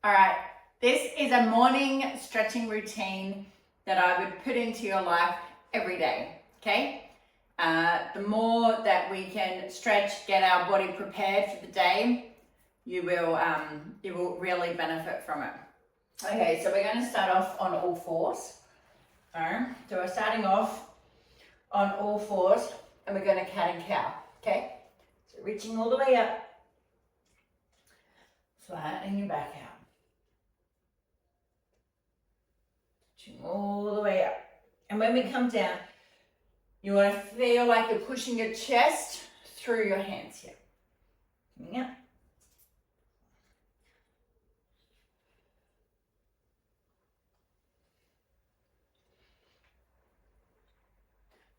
All right, this is a morning stretching routine that I would put into your life every day, okay? The more that we can stretch, get our body prepared for the day, you will really benefit from it. Okay, so we're going to start off on all fours. All right, so we're starting off on all fours and we're going to cat and cow, okay? So reaching all the way up, flattening your back out. Reaching all the way up. And when we come down, you want to feel like you're pushing your chest through your hands here. Coming up.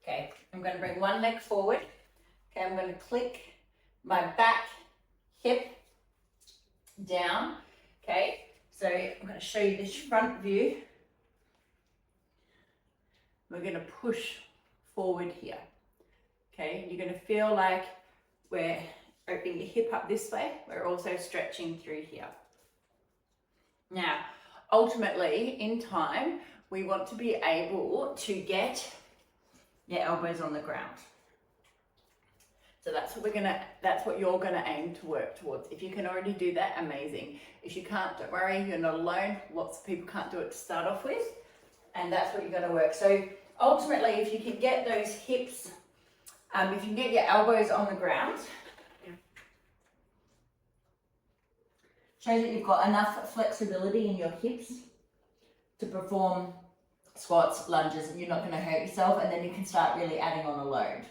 Okay, I'm going to bring one leg forward. Okay, I'm going to click my back hip down. Okay, so I'm going to show you this front view. We're going to push forward here. Okay, you're going to feel like we're opening your hip up this way. We're also stretching through here. Now, ultimately, in time, we want to be able to get your elbows on the ground. So that's what you're gonna aim to work towards. If you can already do that, amazing. If you can't, don't worry, you're not alone. Lots of people can't do it to start off with, and that's what you're gonna work. So ultimately, if you can get those hips, if you can get your elbows on the ground, shows that you've got enough flexibility in your hips to perform squats, lunges, and you're not gonna hurt yourself, and then you can start really adding on a load.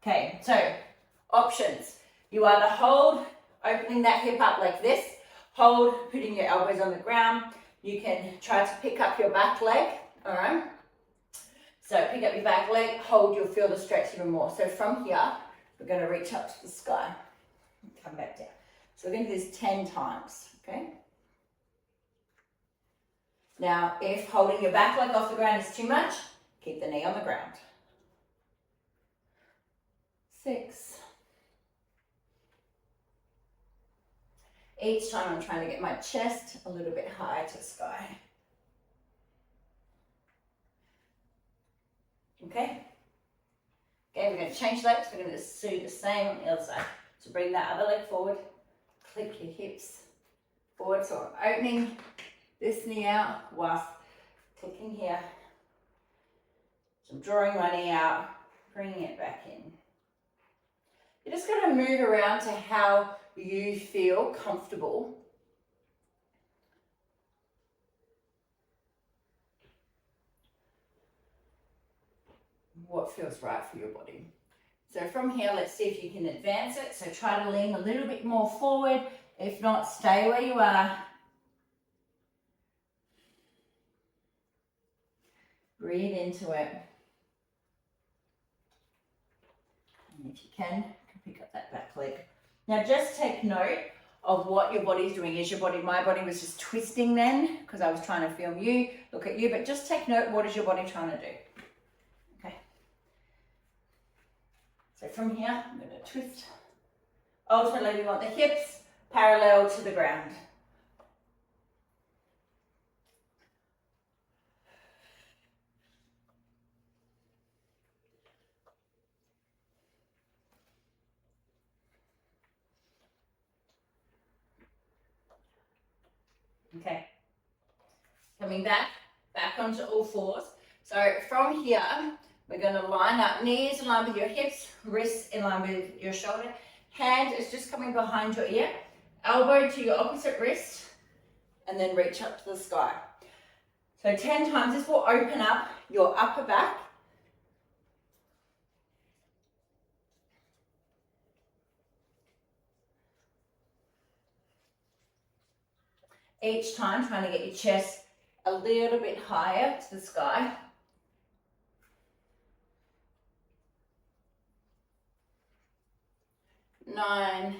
Okay, so options. You either hold, opening that hip up like this, hold, putting your elbows on the ground. You can try to pick up your back leg, all right? So pick up your back leg, hold, you'll feel the stretch even more. So from here, we're gonna reach up to the sky and come back down. So we're gonna do this 10 times, okay? Now, if holding your back leg off the ground is too much, keep the knee on the ground. 6. Each time I'm trying to get my chest a little bit higher to the sky. Okay? Okay, we're going to change legs. We're going to do the same on the other side. So bring that other leg forward. Click your hips forward. So I'm opening this knee out whilst clicking here. So I'm drawing my knee out, bringing it back in. You're just going to move around to how you feel comfortable. What feels right for your body. So from here, let's see if you can advance it. So try to lean a little bit more forward. If not, stay where you are. Breathe into it. And if you can pick up that back leg. Now just take note of what your body's doing. My body was just twisting then because I was trying to film you, look at you, but just take note, what is your body trying to do? Okay. So from here, I'm going to twist. Ultimately, we want the hips parallel to the ground. Okay, coming back onto all fours. So from here, we're going to line up, knees in line with your hips, wrists in line with your shoulder. Hand is just coming behind your ear, elbow to your opposite wrist, and then reach up to the sky. So 10 times, this will open up your upper back. Each time, trying to get your chest a little bit higher to the sky. Nine,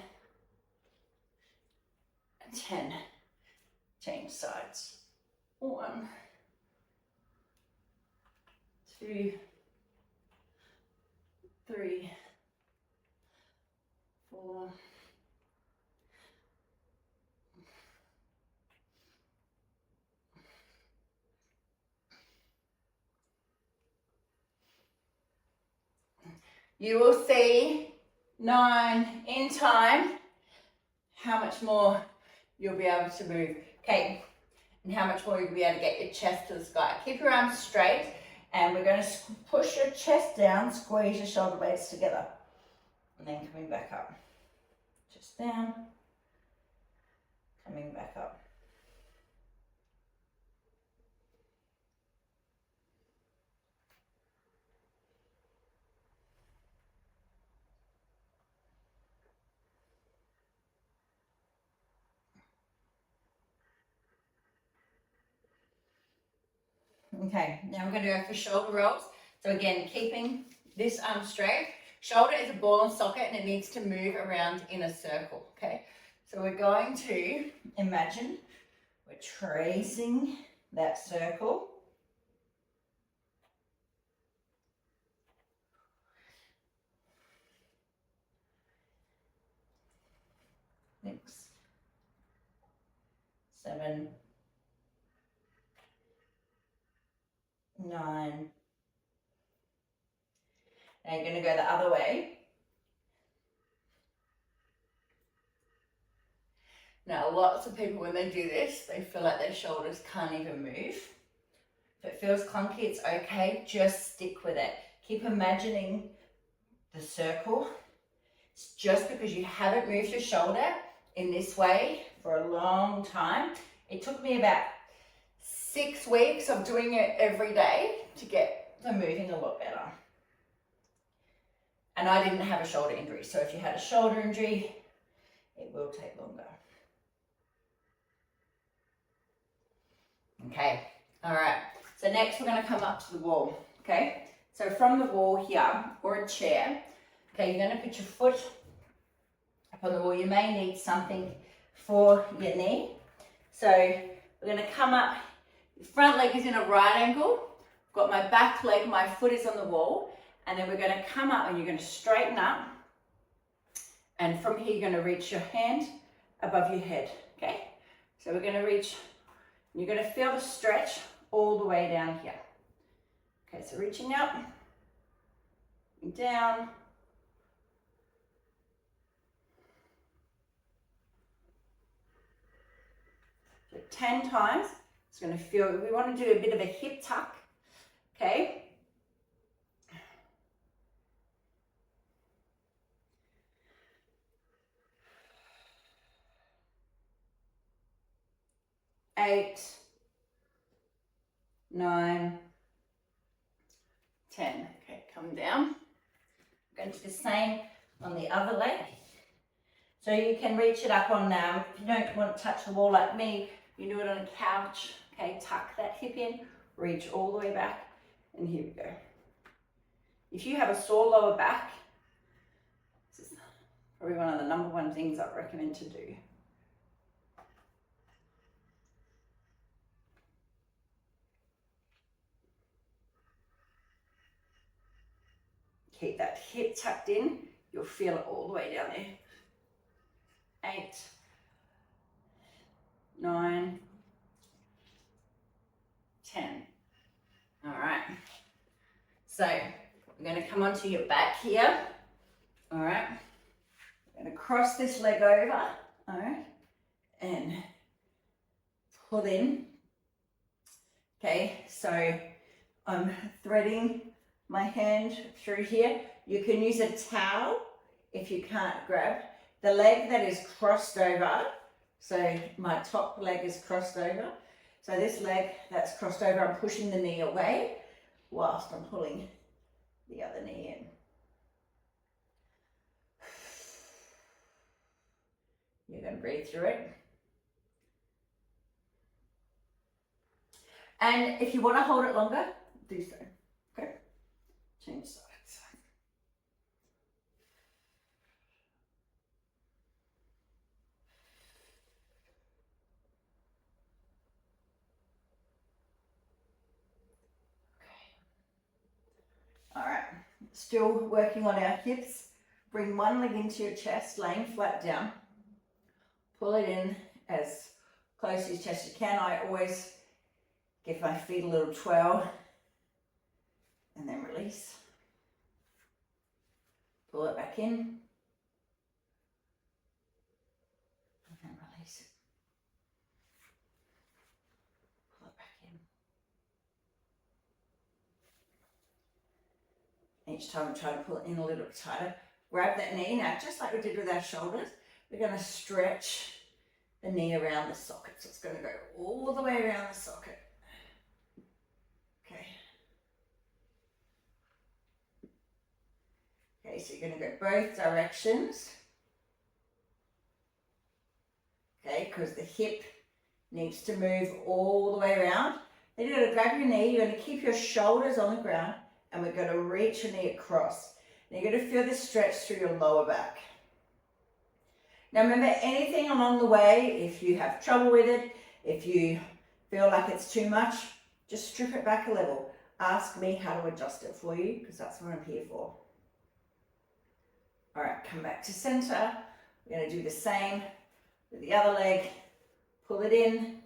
10. Change sides. 1, 2, 3, 4. You will see 9 in time how much more you'll be able to move. Okay, and how much more you'll be able to get your chest to the sky. Keep your arms straight, and we're going to push your chest down, squeeze your shoulder blades together, and then coming back up. Chest down, coming back up. Okay, now we're going to go for shoulder rolls. So again, keeping this arm straight. Shoulder is a ball and socket, and it needs to move around in a circle, okay? So we're going to imagine we're tracing that circle. Six, 7, 9. Now you're going to go the other way. Now lots of people, when they do this, they feel like their shoulders can't even move. If it feels clunky, it's okay, just stick with it. Keep imagining the circle. It's just because you haven't moved your shoulder in this way for a long time. It took me about 6 weeks of doing it every day to get them moving a lot better. And I didn't have a shoulder injury, so if you had a shoulder injury, it will take longer. Okay, all right. So next we're going to come up to the wall, okay? So from the wall here, or a chair, okay, you're going to put your foot up on the wall. You may need something for your knee. So we're going to come up, the front leg is in a right angle. I've got my back leg, my foot is on the wall. And then we're going to come up and you're going to straighten up. And from here, you're going to reach your hand above your head, okay? So we're going to reach, you're going to feel the stretch all the way down here. Okay, so reaching up, down. So 10 times. It's going to feel, we want to do a bit of a hip tuck, okay? 8, 9, 10. Okay, come down. I'm going to do the same on the other leg. So you can reach it up on, if you don't want to touch the wall like me, you do it on a couch. Okay, tuck that hip in, reach all the way back, and here we go. If you have a sore lower back, this is probably one of the #1 things I recommend to do. Keep that hip tucked in, you'll feel it all the way down there. 8, 9, 10. All right. So we're going to come onto your back here. All right. We're going to cross this leg over. All right. And pull in. Okay. So I'm threading my hand through here. You can use a towel if you can't grab. The leg that is crossed over, so my top leg is crossed over. So this leg that's crossed over, I'm pushing the knee away whilst I'm pulling the other knee in. You're going to breathe through it. And if you want to hold it longer, do so. Okay? Change sides. All right, still working on our hips. bring one leg into your chest, laying flat down. Pull it in as close to your chest as you can. I always give my feet a little twirl and then release. Pull it back in and then release it. Pull it back in. Each time we try to pull it in a little bit tighter. Grab that knee. Now, just like we did with our shoulders, we're going to stretch the knee around the socket. So it's going to go all the way around the socket. Okay. Okay, so you're going to go both directions. Okay, because the hip needs to move all the way around. Then you're going to grab your knee, you're going to keep your shoulders on the ground, and we're going to reach your knee across. And you're going to feel this stretch through your lower back. Now remember, anything along the way, if you have trouble with it, if you feel like it's too much, just strip it back a level. Ask me how to adjust it for you, because that's what I'm here for. All right, come back to center. We're going to do the same with the other leg. Pull it in,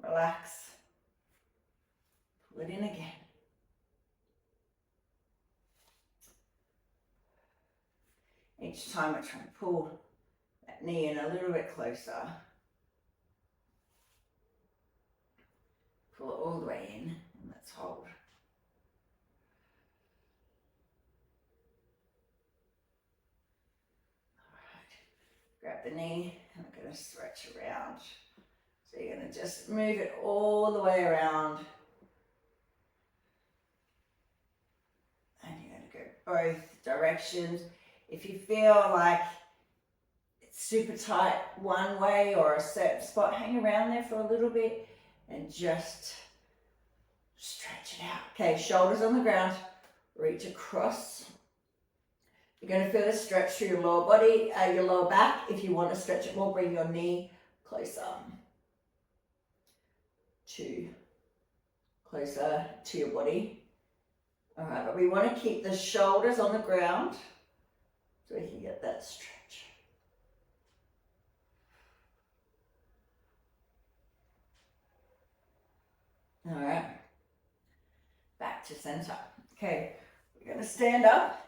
relax, pull it in again. Each time I try and pull that knee in a little bit closer. Pull it all the way in, and let's hold. Grab the knee, and we're going to stretch around. So you're going to just move it all the way around. And you're going to go both directions. If you feel like it's super tight one way or a certain spot, hang around there for a little bit and just stretch it out. Okay, shoulders on the ground, reach across. You're going to feel a stretch through your lower body, your lower back. If you want to stretch it more, bring your knee closer to your body. All right, but we want to keep the shoulders on the ground so we can get that stretch. All right, back to center. Okay, we're going to stand up.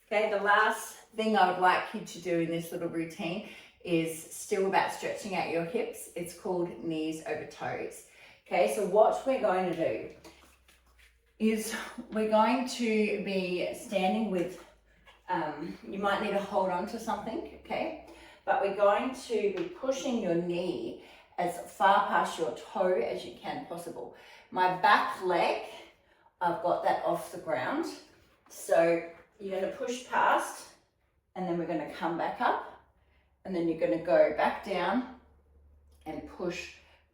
Okay, the last thing I would like you to do in this little routine is still about stretching out your hips. It's called knees over toes. Okay, so what we're going to do is we're going to be standing with, you might need to hold on to something, okay? But we're going to be pushing your knee as far past your toe as you can possible. My back leg, I've got that off the ground. So you're going to push past, and then we're going to come back up, and then you're going to go back down and push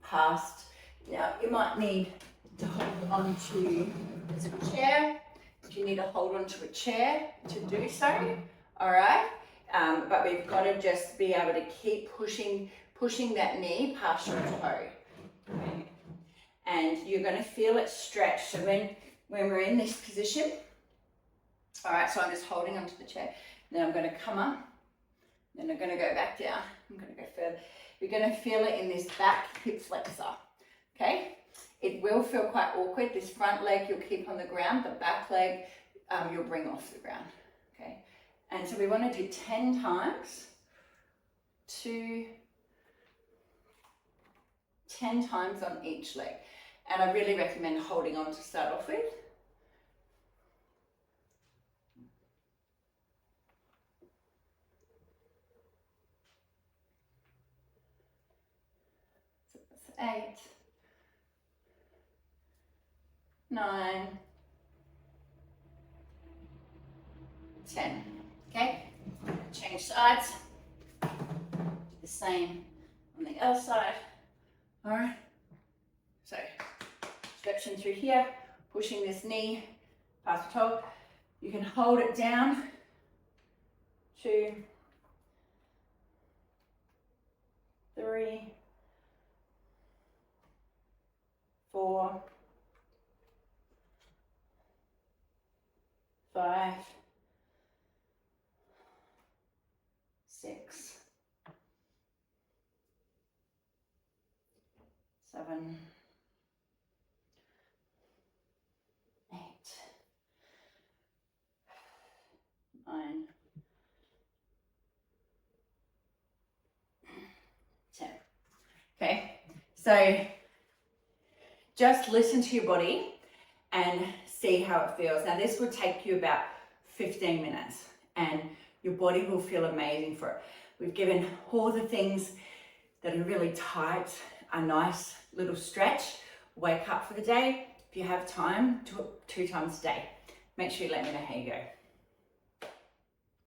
past. Now you might need to hold on to a chair. If you need to hold on to a chair to do so, all right? But we've got to just be able to keep pushing that knee past your toe. Okay. And you're going to feel it stretch. So when we're in this position, all right, so I'm just holding onto the chair. Then I'm going to come up. Then I'm going to go back down. I'm going to go further. You're going to feel it in this back hip flexor. Okay? It will feel quite awkward. This front leg you'll keep on the ground. The back leg you'll bring off the ground. Okay? And so we want to do 10 times. 10 times on each leg. And I really recommend holding on to start off with. So that's 8, 9, 10. Okay? Change sides. Do the same on the other side. All right. So stretching through here, pushing this knee past the toe. You can hold it down. 2, 3, 4, 5, 7, 8, 9, 10. Okay, so just listen to your body and see how it feels. Now this will take you about 15 minutes and your body will feel amazing for it. We've given all the things that are really tight, a nice little stretch, wake up for the day. If you have time, do it 2 times a day. Make sure you let me know how you go.